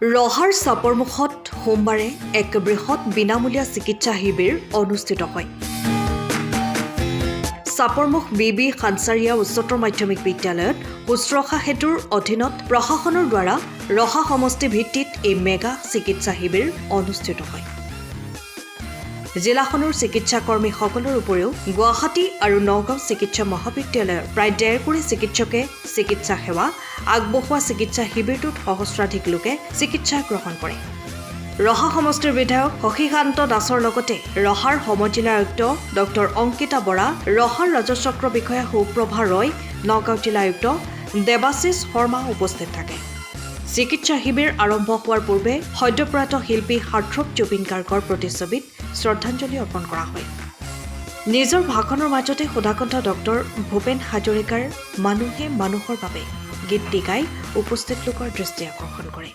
ৰহাৰ চাপৰমুখত সোমবাৰে এক বৃহৎ বিনামূলীয়া চিকিৎসা শিবিৰ অনুষ্ঠিত হয়। চাপৰমুখ বি খানচাৰিয়া উচ্চতৰ মাধ্যমিক বিদ্যালয়ত শুশ্ৰূষা সেতুৰ অধীনত প্ৰশাসনৰ দ্বাৰা ৰহা সমষ্টি ভিত্তিত এই মেগা চিকিৎসা শিবিৰ অনুষ্ঠিত হয়। জিলাখনৰ চিকিৎসাকৰ্মীসকলৰ উপৰিও গুৱাহাটী আৰু নগাঁও চিকিৎসা মহাবিদ্যালয়ৰ প্ৰায় 1.5 কোটি চিকিৎসকে চিকিৎসা সেৱা আগবঢ়োৱা চিকিৎসা শিবিৰটোত সহস্ৰাধিক লোকে চিকিৎসা গ্ৰহণ কৰে। ৰহা সমষ্টিৰ বিধায়ক শশীকান্ত দাসৰ লগতে ৰহাৰ সমজিলা আয়ুক্ত ডক্টৰ অংকিতা বৰা, ৰহাৰ ৰাজচক্ৰ বিষয়া সুপ্ৰভা ৰয়, নগাঁও জিলা আয়ুক্ত দেৱাশিষ শৰ্মা উপস্থিত থাকে। চিকিৎসা শিবিৰ আৰম্ভ হোৱাৰ পূৰ্বে সদ্যপ্ৰয়াত শিল্পী হাৰ্থৰৱ জুবিন গাৰ্গৰ প্ৰতিচ্ছবিত শ্ৰদ্ধাঞ্জলি অৰ্পণ কৰা হয়। নিজৰ ভাষণৰ মাজতে সুধাকণ্ঠ ডক্টৰ ভূপেন হাজৰিকাৰ মানুহে মানুহৰ বাবে গীতটি গাই উপস্থিত লোকৰ দৃষ্টি আকৰ্ষণ কৰে।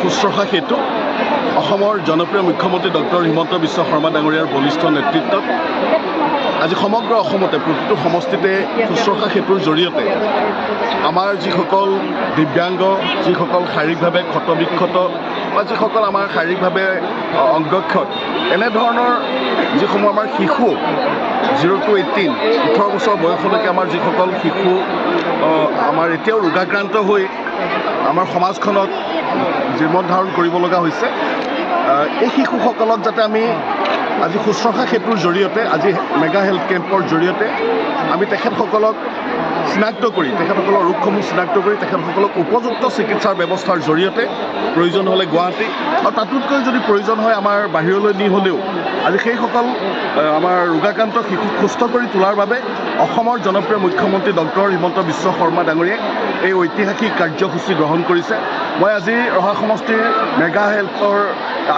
শুশ্ৰূষা সেতু অসমৰ জনপ্ৰিয় মুখ্যমন্ত্ৰী ডক্টৰ হিমন্ত বিশ্ব শৰ্মা ডাঙৰীয়াৰ বলিষ্ঠ নেতৃত্বত আজি সমগ্ৰ অসমতে প্ৰতিটো সমষ্টিতে শুশ্ৰূষা সেতুৰ জৰিয়তে আমাৰ যিসকল দিব্যাংগ, যিসকল শাৰীৰিকভাৱে ক্ষতবিক্ষত বা যিসকল আমাৰ শাৰীৰিকভাৱে অংগক্ষত, এনেধৰণৰ যিসমূহ আমাৰ শিশু 0 to 18 18 বছৰ বয়সলৈকে আমাৰ যিসকল শিশু আমাৰ এতিয়াও ৰোগাক্ৰান্ত হৈ আমাৰ সমাজখনত জীৱন ধাৰণ কৰিব লগা হৈছে, এই শিশুসকলক যাতে আমি আজি শুশ্ৰূষা সেতুৰ জৰিয়তে, আজি মেগা হেল্থ কেম্পৰ জৰিয়তে আমি তেখেতসকলক চিনাক্ত কৰি তেখেতসকলৰ ৰোগসমূহ চিনাক্ত কৰি তেখেতসকলক উপযুক্ত চিকিৎসাৰ ব্যৱস্থাৰ জৰিয়তে প্ৰয়োজন হ'লে গুৱাহাটী আৰু তাতোতকৈ যদি প্ৰয়োজন হয় আমাৰ বাহিৰলৈ নি হ'লেও আজি সেইসকল আমাৰ ৰোগাক্ৰান্ত শিশুক সুস্থ কৰি তোলাৰ বাবে অসমৰ জনপ্ৰিয় মুখ্যমন্ত্ৰী ডক্টৰ হিমন্ত বিশ্ব শৰ্মা ডাঙৰীয়াই এই ঐতিহাসিক কাৰ্যসূচী গ্ৰহণ কৰিছে। মই আজি ৰহা সমষ্টিৰ মেগা হেল্থৰ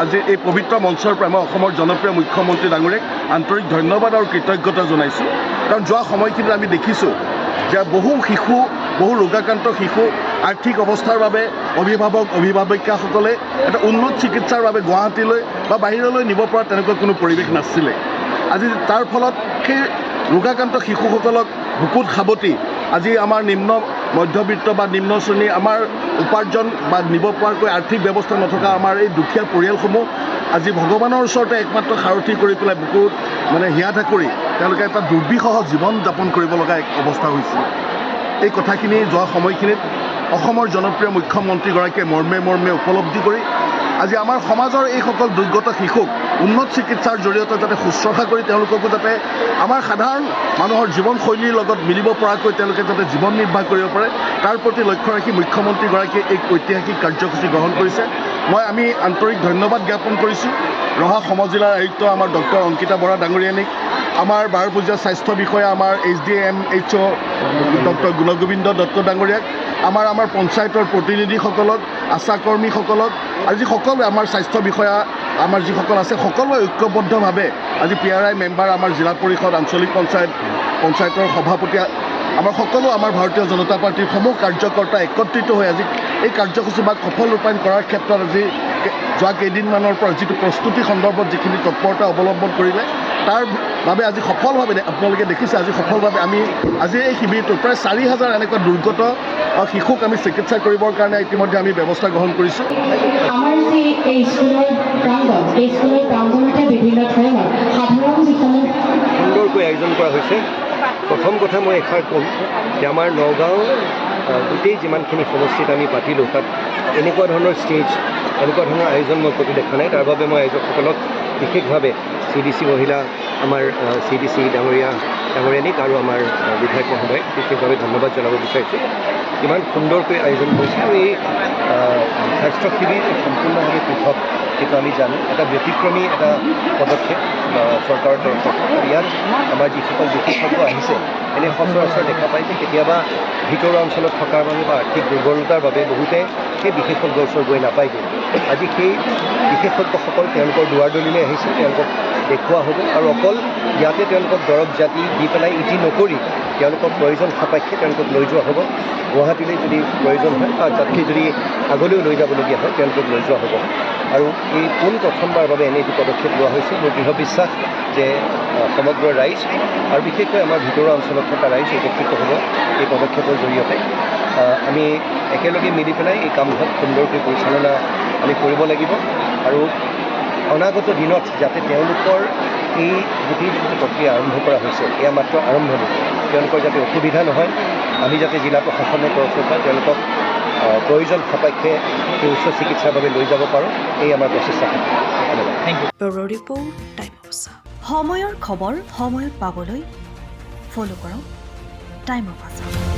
আজি এই পবিত্ৰ মঞ্চৰ পৰা মই অসমৰ জনপ্ৰিয় মুখ্যমন্ত্ৰী ডাঙৰীয়াক আন্তৰিক ধন্যবাদ আৰু কৃতজ্ঞতা জনাইছোঁ। কাৰণ যোৱা সময়খিনিত আমি দেখিছোঁ যে বহু শিশু বহু ৰোগাক্ৰান্ত শিশু আৰ্থিক অৱস্থাৰ বাবে অভিভাৱিকাসকলে এটা উন্নত চিকিৎসাৰ বাবে গুৱাহাটীলৈ বা বাহিৰলৈ নিব পৰা তেনেকুৱা কোনো পৰিৱেশ নাছিলে। আজি তাৰ ফলত সেই ৰোগাক্ৰান্ত শিশুসকলক বুকুত সাৱটি আজি আমাৰ নিম্ন মধ্যবিত্ত বা নিম্ন শ্ৰেণীৰ আমাৰ উপাৰ্জন বা নিব পৰাকৈ আৰ্থিক ব্যৱস্থা নথকা আমাৰ এই দুখীয়া পৰিয়ালসমূহ আজি ভগৱানৰ ওচৰতে একমাত্ৰ সাৰথি কৰি পেলাই বুকুত হিয়া ঠাকুৰি তেওঁলোকে এটা দুৰ্বিষহ জীৱন যাপন কৰিব লগা এক অৱস্থা হৈছিল। এই কথাখিনি যোৱা সময়খিনিত অসমৰ জনপ্ৰিয় মুখ্যমন্ত্ৰীগৰাকীয়ে মৰ্মে উপলব্ধি কৰি আজি আমাৰ সমাজৰ এইসকল দুৰ্গত শিশুক উন্নত চিকিৎসাৰ জৰিয়তে যাতে শুশ্ৰূষা কৰি তেওঁলোককো যাতে আমাৰ সাধাৰণ মানুহৰ জীৱনশৈলীৰ লগত মিলিব পৰাকৈ তেওঁলোকে যাতে জীৱন নিৰ্বাহ কৰিব পাৰে তাৰ প্ৰতি লক্ষ্য ৰাখি মুখ্যমন্ত্ৰীগৰাকীয়ে এই ঐতিহাসিক কাৰ্যসূচী গ্ৰহণ কৰিছে। আমি আন্তৰিক ধন্যবাদ জ্ঞাপন কৰিছোঁ ৰহা সমজিলাৰ আয়ুক্ত আমাৰ ডক্টৰ অংকিতা বৰা ডাঙৰীয়ানীক, আমাৰ বাৰপূজীয়া স্বাস্থ্য বিষয়া আমাৰ HDMHO ডক্টৰ গুণগোবিন্দ দত্ত ডাঙৰীয়াক, আমাৰ পঞ্চায়তৰ প্ৰতিনিধিসকলক, আশা কৰ্মীসকলক, আজি সকলোৱে আমাৰ স্বাস্থ্য বিষয়া আমাৰ যিসকল আছে সকলোৱে ঐক্যবদ্ধভাৱে আজি PRI মেম্বাৰ আমাৰ জিলা পৰিষদ আঞ্চলিক পঞ্চায়তৰ সভাপতি আমাৰ সকলো আমাৰ ভাৰতীয় জনতা পাৰ্টিৰ সমূহ কাৰ্যকৰ্তা একত্ৰিত হৈ আজি এই কাৰ্যসূচীভাগ সফল ৰূপায়ণ কৰাৰ ক্ষেত্ৰত আজি যোৱা কেইদিনমানৰ পৰা যিটো প্ৰস্তুতি সন্দৰ্ভত যিখিনি তৎপৰতা অৱলম্বন কৰিলে তাৰ বাবে আজি সফলভাৱে আপোনালোকে দেখিছে আজি সফলভাৱে আমি আজি এই শিবিৰটোত প্ৰায় 4,000 এনেকুৱা দুৰ্গত শিশুক আমি চিকিৎসা কৰিবৰ কাৰণে ইতিমধ্যে আমি ব্যৱস্থা গ্ৰহণ কৰিছোঁ। আমাৰ যি এই স্কুলৰ প্ৰাংগণতে বিভিন্ন ধৰণৰ সাধাৰণ যিসমূহ সুন্দৰকৈ আয়োজন কৰা হৈছে। প্ৰথম কথা মই এষাৰ ক'ম যে আমাৰ নগাঁও গোটেই যিমানখিনি সমষ্টিত আমি পাতিলোঁ তাত এনেকুৱা ধৰণৰ ষ্টেজ এনেকুৱা ধৰণৰ আয়োজন মই ক'তো দেখা নাই। তাৰ বাবে মই আয়োজকসকলক বিশেষভাৱে CDC মহিলা আমাৰ CDC ডাঙৰীয়ানীক আৰু আমাৰ বিধায়ক মহোদয়ক বিশেষভাৱে ধন্যবাদ জনাব বিচাৰিছোঁ। ইমান সুন্দৰকৈ আয়োজন কৰিছে আৰু এই স্বাস্থ্য শিবিৰ সম্পূৰ্ণভাৱে পৃথক সেইটো আমি জানো, এটা ব্যতিক্ৰমী এটা পদক্ষেপ চৰকাৰৰ তৰফত। ইয়াত আমাৰ যিসকল বিশেষজ্ঞ আহিছে এনে সচৰাচৰ দেখা পায় যে কেতিয়াবা ভিতৰুৱা অঞ্চলত থকাৰ বাবে বা আৰ্থিক দুৰ্বলতাৰ বাবে বহুতে সেই বিশেষজ্ঞৰ ওচৰ গৈ নাপায়গৈ। আজি সেই বিশেষজ্ঞসকল তেওঁলোকৰ দুৱাৰ দলিলৈ আহিছে, তেওঁলোকক দেখুওৱা হ'ব আৰু অকল ইয়াতে তেওঁলোকক দৰৱ জাতি দি পেলাই ইতি নকৰি তেওঁলোকক প্ৰয়োজন সাপেক্ষে তেওঁলোকক লৈ যোৱা হ'ব। গুৱাহাটীলৈ যদি প্ৰয়োজন হয় বা তাতকৈ যদি আগলৈও লৈ যাবলগীয়া হয় তেওঁলোকক লৈ যোৱা হ'ব। আৰু এই প্ৰথমবাৰৰ বাবে এনে এটি পদক্ষেপ লোৱা হৈছে। মোৰ দৃঢ় বিশ্বাস যে সমগ্ৰ ৰাইজ আৰু বিশেষকৈ আমাৰ ভিতৰুৱা অঞ্চলত থকা ৰাইজ উপকৃত হ'ব এই পদক্ষেপৰ জৰিয়তে। আমি একেলগে মিলি পেলাই এই কামভাগ সুন্দৰকৈ পৰিচালনা আমি কৰিব লাগিব আৰু অনাগত দিনত যাতে তেওঁলোকৰ এই গোটেই যিটো প্ৰক্ৰিয়া আৰম্ভ কৰা হৈছে এয়া মাত্ৰ আৰম্ভণি, তেওঁলোকৰ যাতে অসুবিধা নহয়, আমি যাতে জিলা প্ৰশাসনৰ তৰফৰ পৰা তেওঁলোকক প্ৰয়োজন সাপেক্ষে এই উচ্চ চিকিৎসাৰ বাবে লৈ যাব পাৰোঁ, এই আমাৰ প্ৰচেষ্টা থাকে। সময়ৰ খবৰ সময়ত পাবলৈ ফ'ল' কৰক টাইম অফ আছাম।